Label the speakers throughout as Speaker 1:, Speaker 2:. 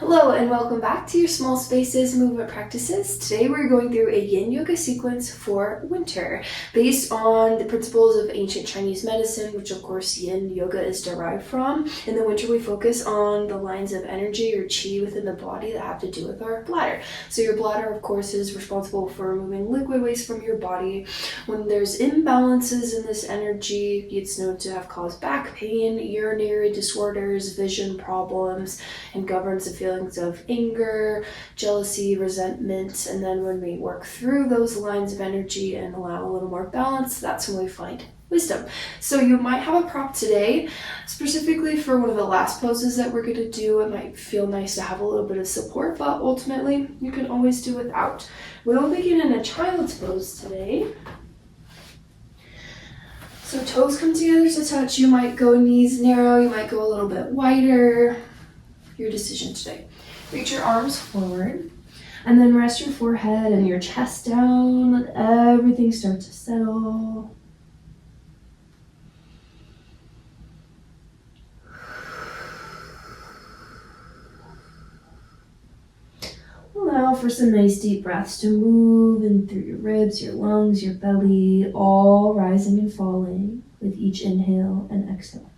Speaker 1: Hello and welcome back to your Small Spaces movement practices. Today we're going through a yin yoga sequence for winter based on the principles of ancient Chinese medicine, which of course yin yoga is derived from. In the winter we focus on the lines of energy or qi within the body that have to do with our bladder. So your bladder of course is responsible for removing liquid waste from your body. When there's imbalances in this energy, it's known to have caused back pain, urinary disorders, vision problems, and governs the feelings of anger, jealousy, resentment. And then when we work through those lines of energy and allow a little more balance, that's when we find wisdom. So you might have a prop today, specifically for one of the last poses that we're going to do. It might feel nice to have a little bit of support, but ultimately you can always do without. We'll begin in a child's pose today. So toes come together to touch. You might go knees narrow, you might go a little bit wider. Your decision today. Reach your arms forward and then rest your forehead and your chest down. Let everything start to settle. Allow for some nice deep breaths to move in through your ribs, your lungs, your belly, all rising and falling with each inhale and exhale.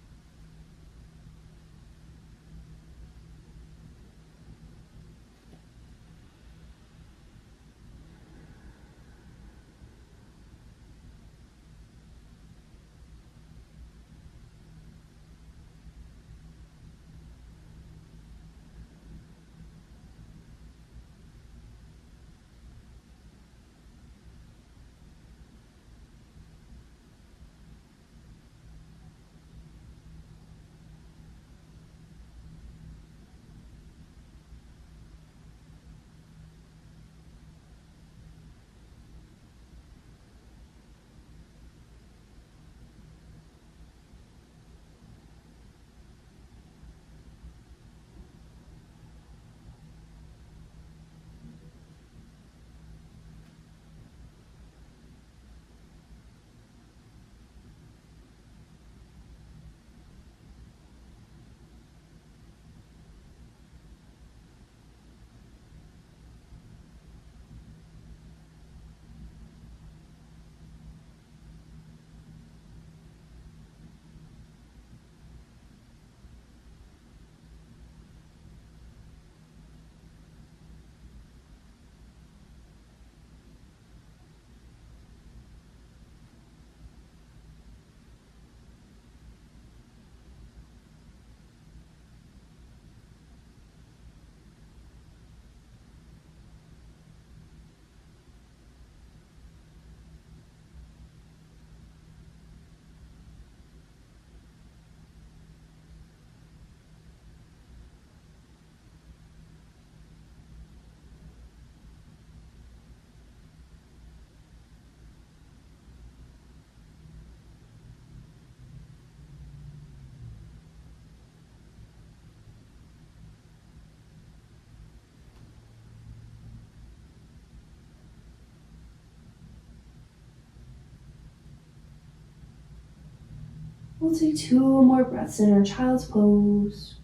Speaker 1: We'll take 2 more breaths in our child's pose.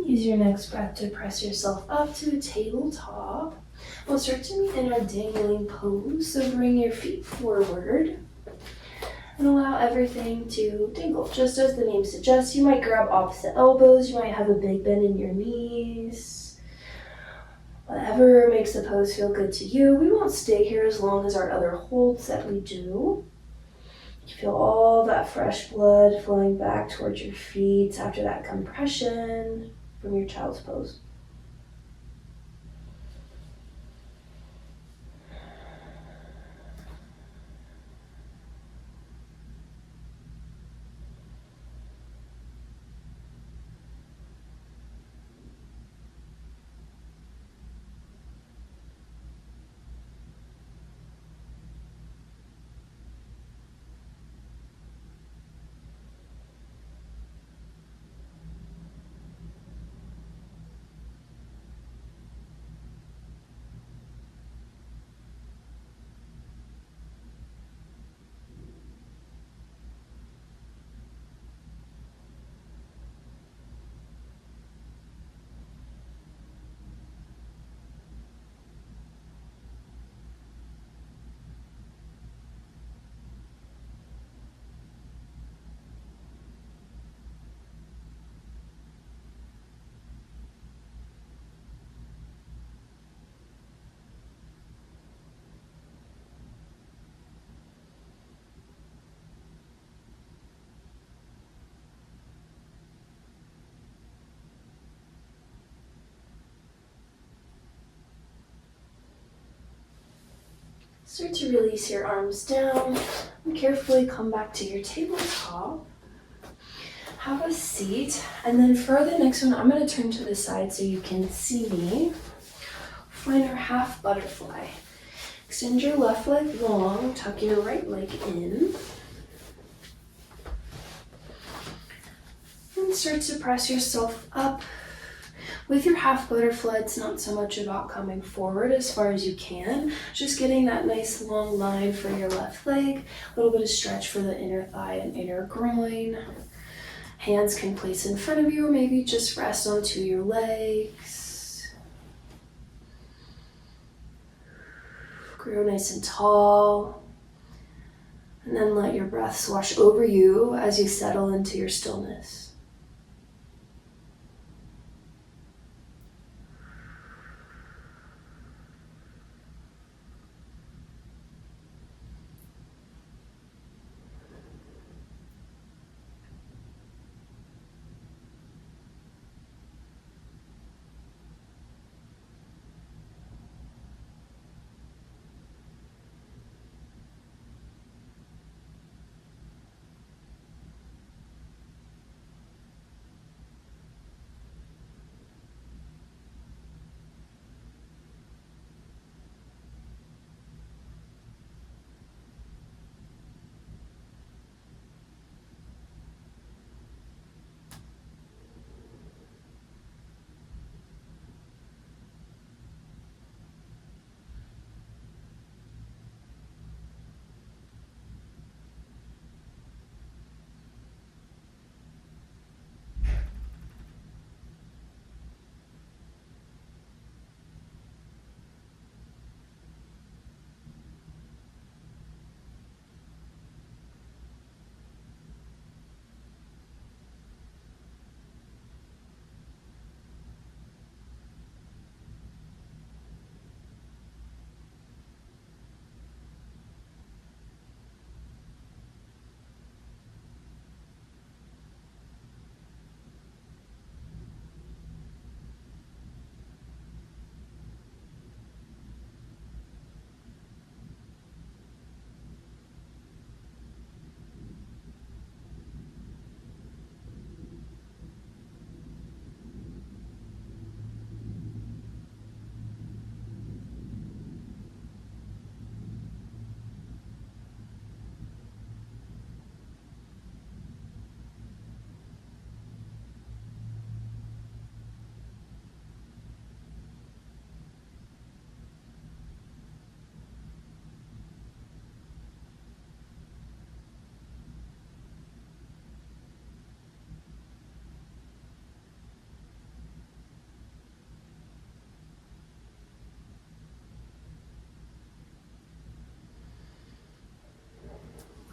Speaker 1: Use your next breath to press yourself up to a tabletop. We'll start to meet in our dangling pose, so bring your feet forward and allow everything to dangle. Just as the name suggests, you might grab opposite elbows, you might have a big bend in your knees. Whatever makes the pose feel good to you. We won't stay here as long as our other holds that we do. You feel all that fresh blood flowing back towards your feet after that compression from your child's pose. Start to release your arms down and carefully come back to your tabletop. Have a seat, and then for the next one, I'm going to turn to the side so you can see me. Find our half butterfly. Extend your left leg long, tuck your right leg in. And start to press yourself up. With your half butterfly, it's not so much about coming forward as far as you can, just getting that nice long line for your left leg, a little bit of stretch for the inner thigh and inner groin. Hands can place in front of you or maybe just rest onto your legs. Grow nice and tall. And then let your breaths wash over you as you settle into your stillness.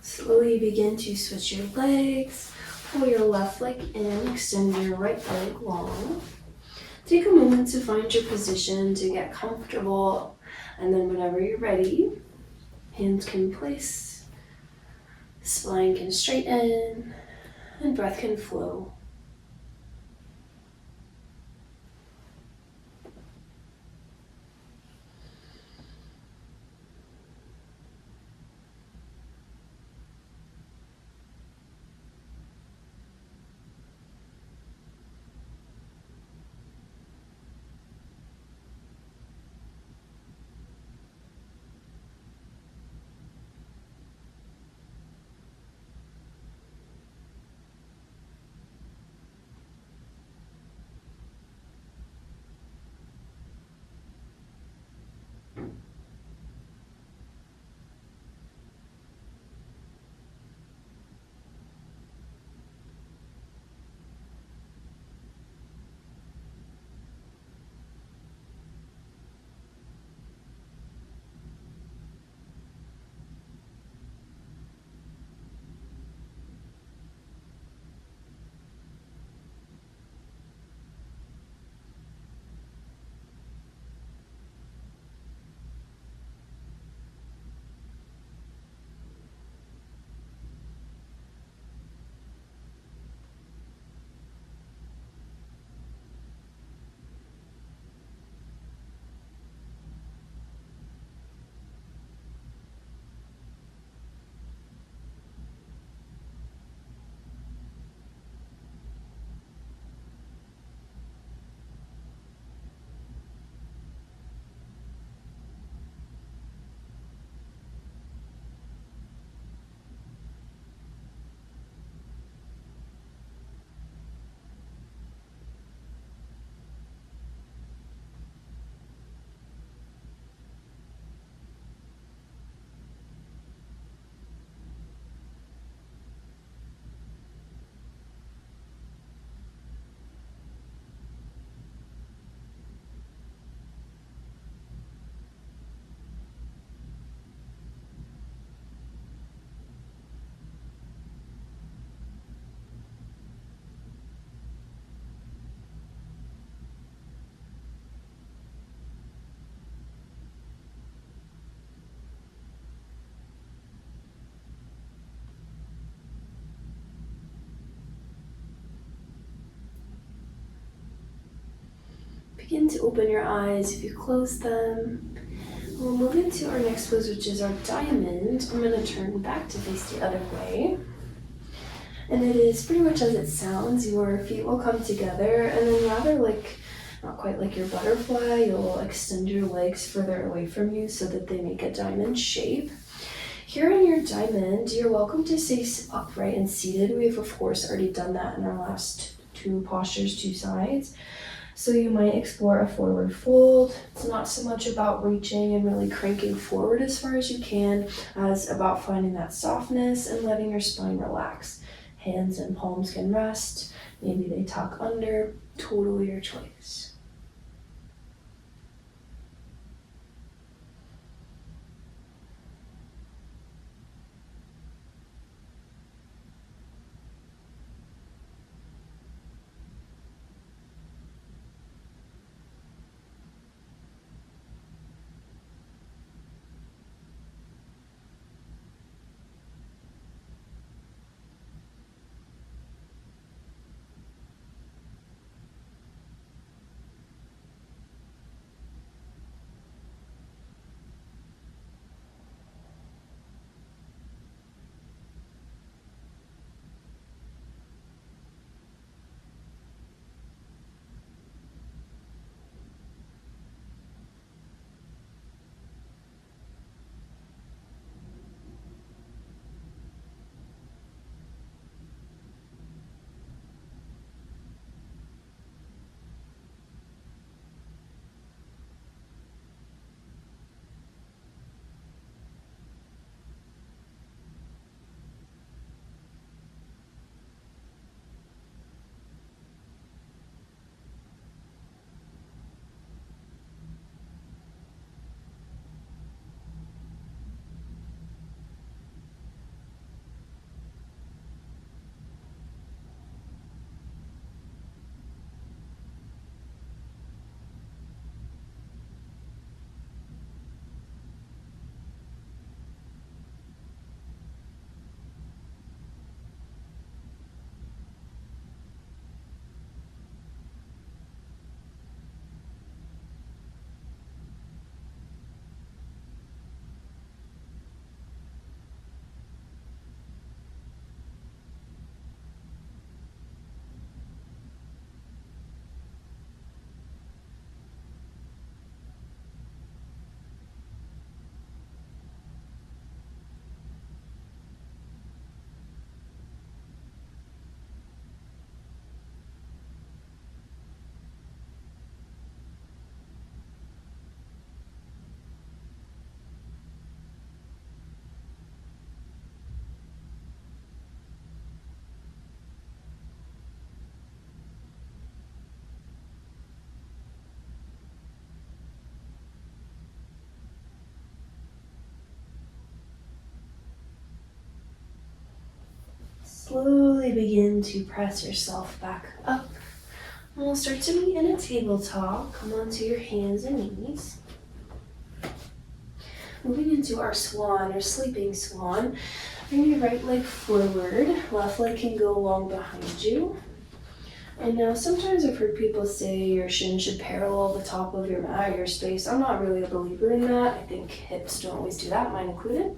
Speaker 1: Slowly begin to switch your legs. Pull your left leg in, extend your right leg long. Take a moment to find your position, to get comfortable, and then whenever you're ready, hands can place, spine can straighten, and breath can flow. begin to open your eyes if you close them. We'll move into our next pose, which is our diamond. I'm going to turn back to face the other way. And it is pretty much as it sounds. Your feet will come together, and then rather like, not quite like your butterfly, you'll extend your legs further away from you so that they make a diamond shape. Here in your diamond, you're welcome to stay upright and seated. We've of course already done that in our last two postures, two sides. So you might explore a forward fold. It's not so much about reaching and really cranking forward as far as you can, as about finding that softness and letting your spine relax. Hands and palms can rest. Maybe they tuck under. Totally your choice. Slowly begin to press yourself back up. And we'll start to meet in a tabletop. Come onto your hands and knees. Moving into our swan or sleeping swan, bring your right leg forward. Left leg can go along behind you. And now sometimes I've heard people say your shin should parallel the top of your mat, your space. I'm not really a believer in that. I think hips don't always do that, mine included.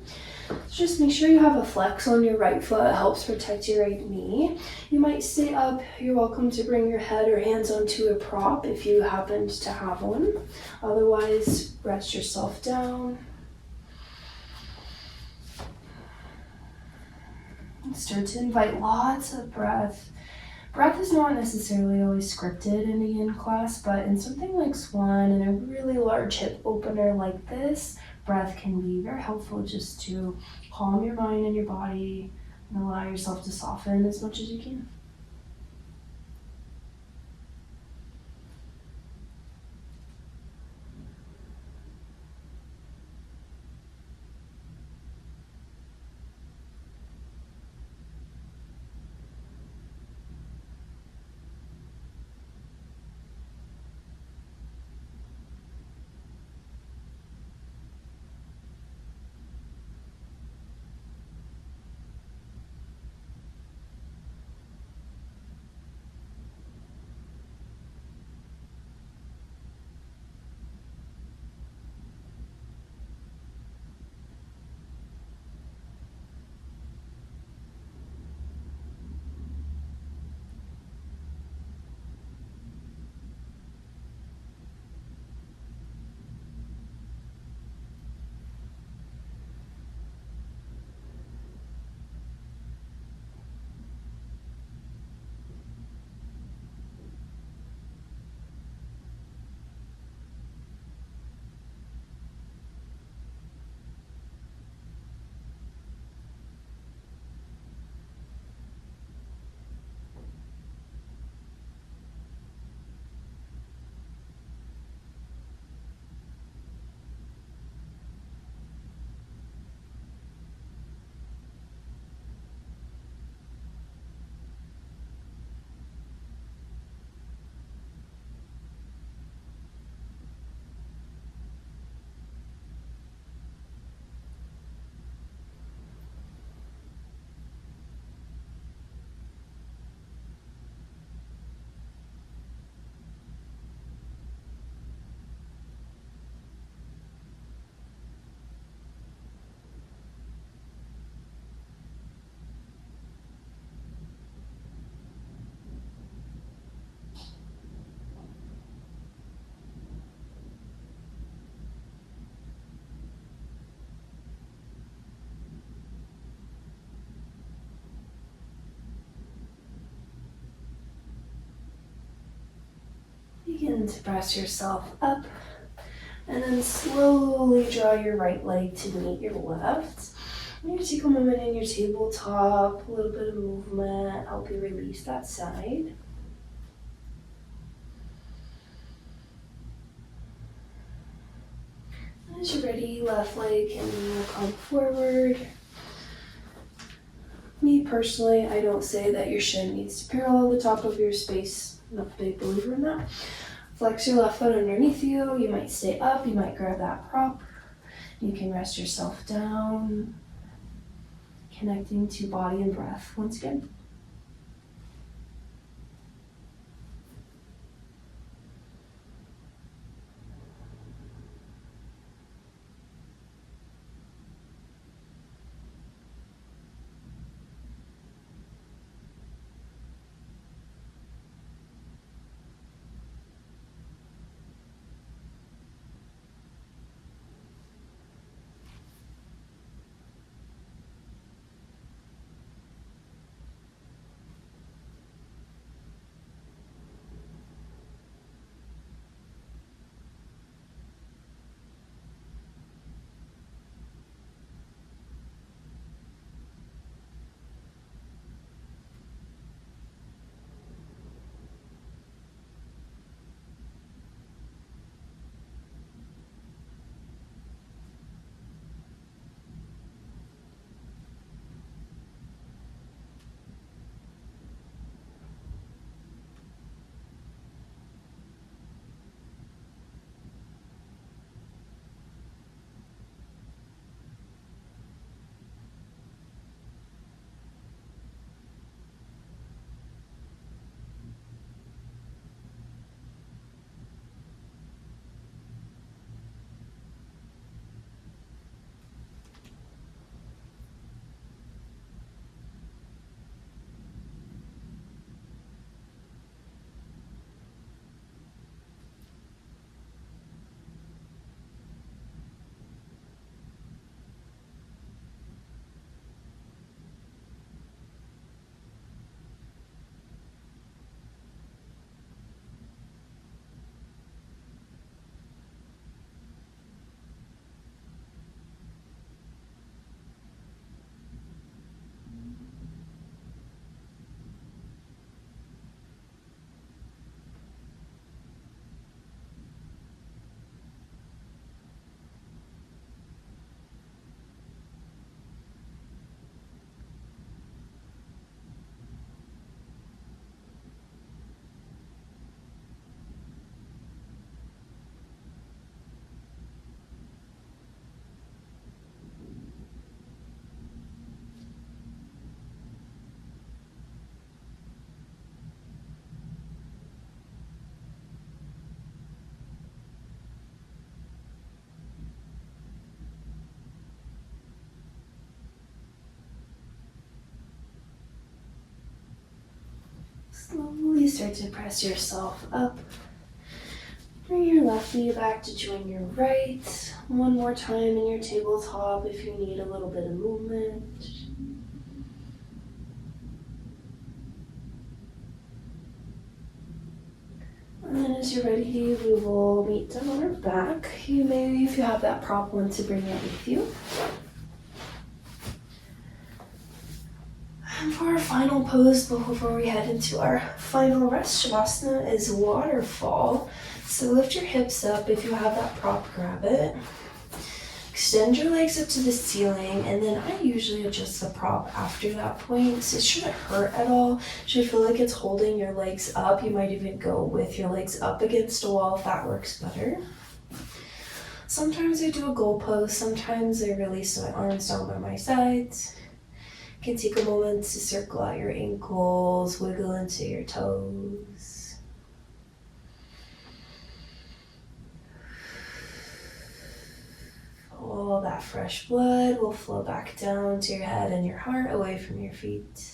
Speaker 1: So just make sure you have a flex on your right foot. It helps protect your right knee. You might stay up. You're welcome to bring your head or hands onto a prop if you happened to have one. Otherwise, rest yourself down. Start to invite lots of breath. Breath is not necessarily always scripted in a yin class, but in something like swan and a really large hip opener like this, breath can be very helpful just to calm your mind and your body and allow yourself to soften as much as you can. Begin to press yourself up, and then slowly draw your right leg to meet your left. And you take a moment in your tabletop, a little bit of movement, help you release that side. As you're ready, left leg will come forward. Me personally, I don't say that your shin needs to parallel the top of your space. I'm not a big believer in that. Flex your left foot underneath you. You might stay up, you might grab that prop. You can rest yourself down, connecting to body and breath once again. Slowly start to press yourself up. Bring your left knee back to join your right. One more time in your tabletop if you need a little bit of movement. And then as you're ready, we will meet down on our back. You may, if you have that prop, want to bring it with you. And for our final pose before we head into our final rest, Shavasana is waterfall. So lift your hips up. If you have that prop, grab it. Extend your legs up to the ceiling, and then I usually adjust the prop after that point. So it shouldn't hurt at all. Should feel like it's holding your legs up. You might even go with your legs up against a wall if that works better. Sometimes I do a goal pose. Sometimes I release my arms down by my sides. You can take a moment to circle out your ankles, wiggle into your toes. All that fresh blood will flow back down to your head and your heart, away from your feet.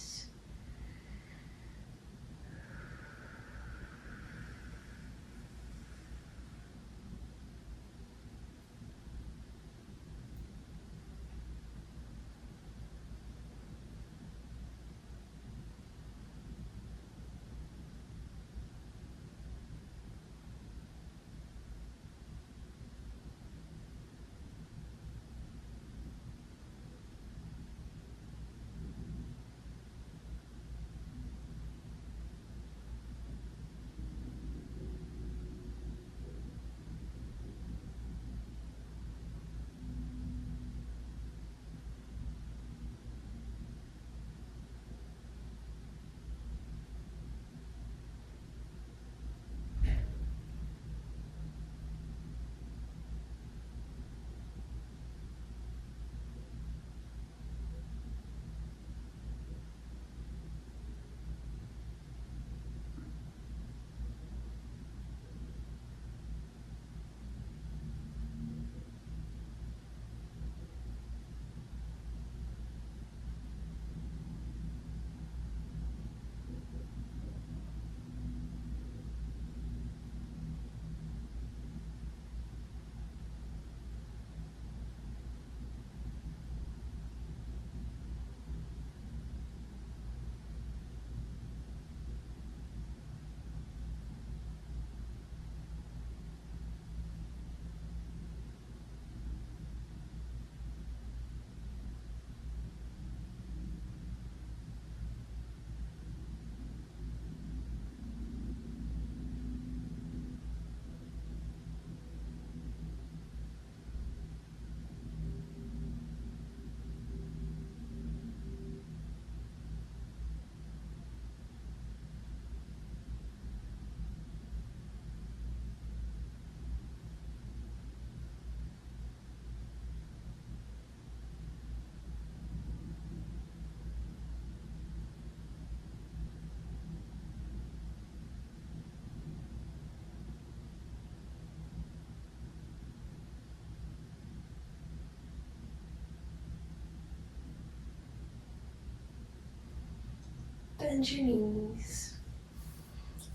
Speaker 1: bend your knees.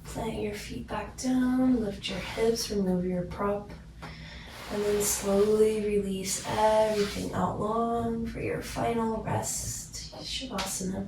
Speaker 1: Plant your feet back down, lift your hips, remove your prop, and then slowly release everything out long for your final rest, Shavasana.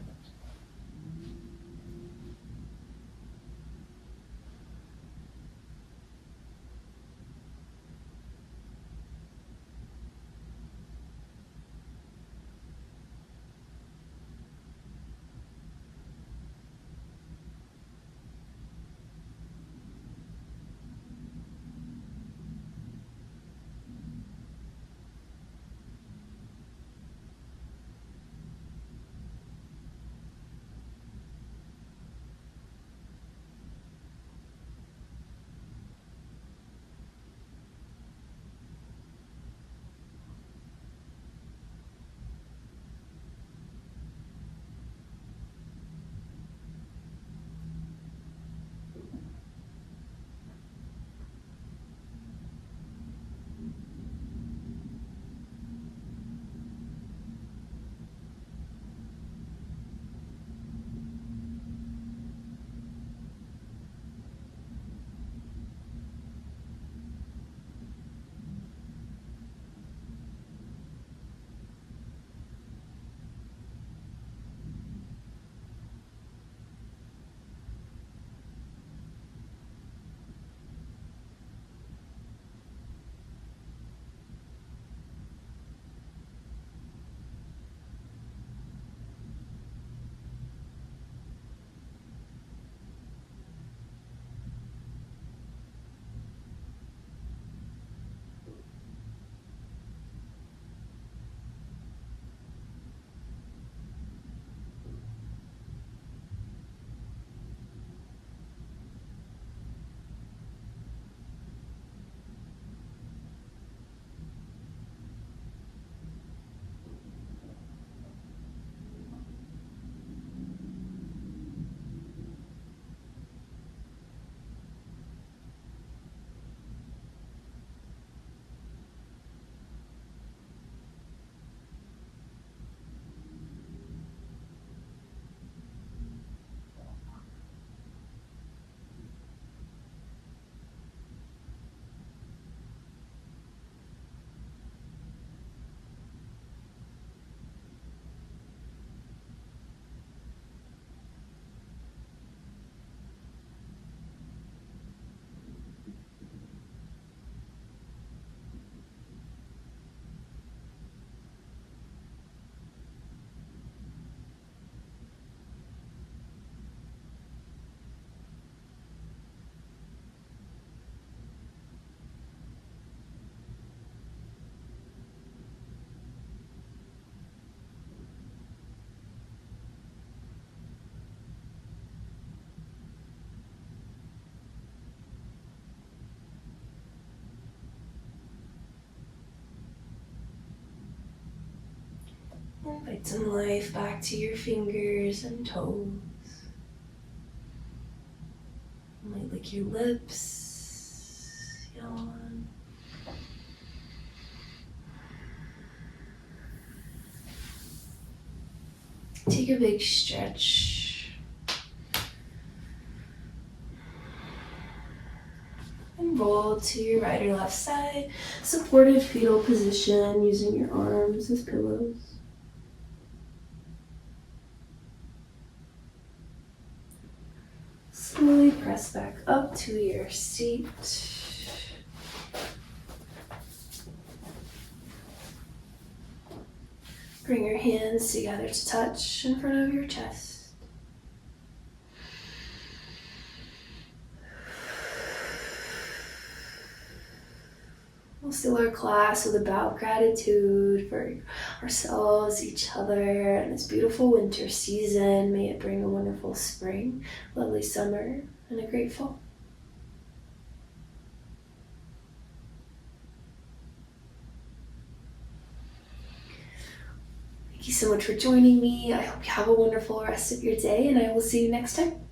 Speaker 1: Invite some life back to your fingers and toes. You might lick your lips, yawn. Take a big stretch. And roll to your right or left side. Supported fetal position using your arms as pillows. Slowly press back up to your seat. Bring your hands together to touch in front of your chest. We'll seal our class with a bow of gratitude for ourselves, each other, and this beautiful winter season. May it bring a wonderful spring, lovely summer, and a great fall. Thank you so much for joining me. I hope you have a wonderful rest of your day, and I will see you next time.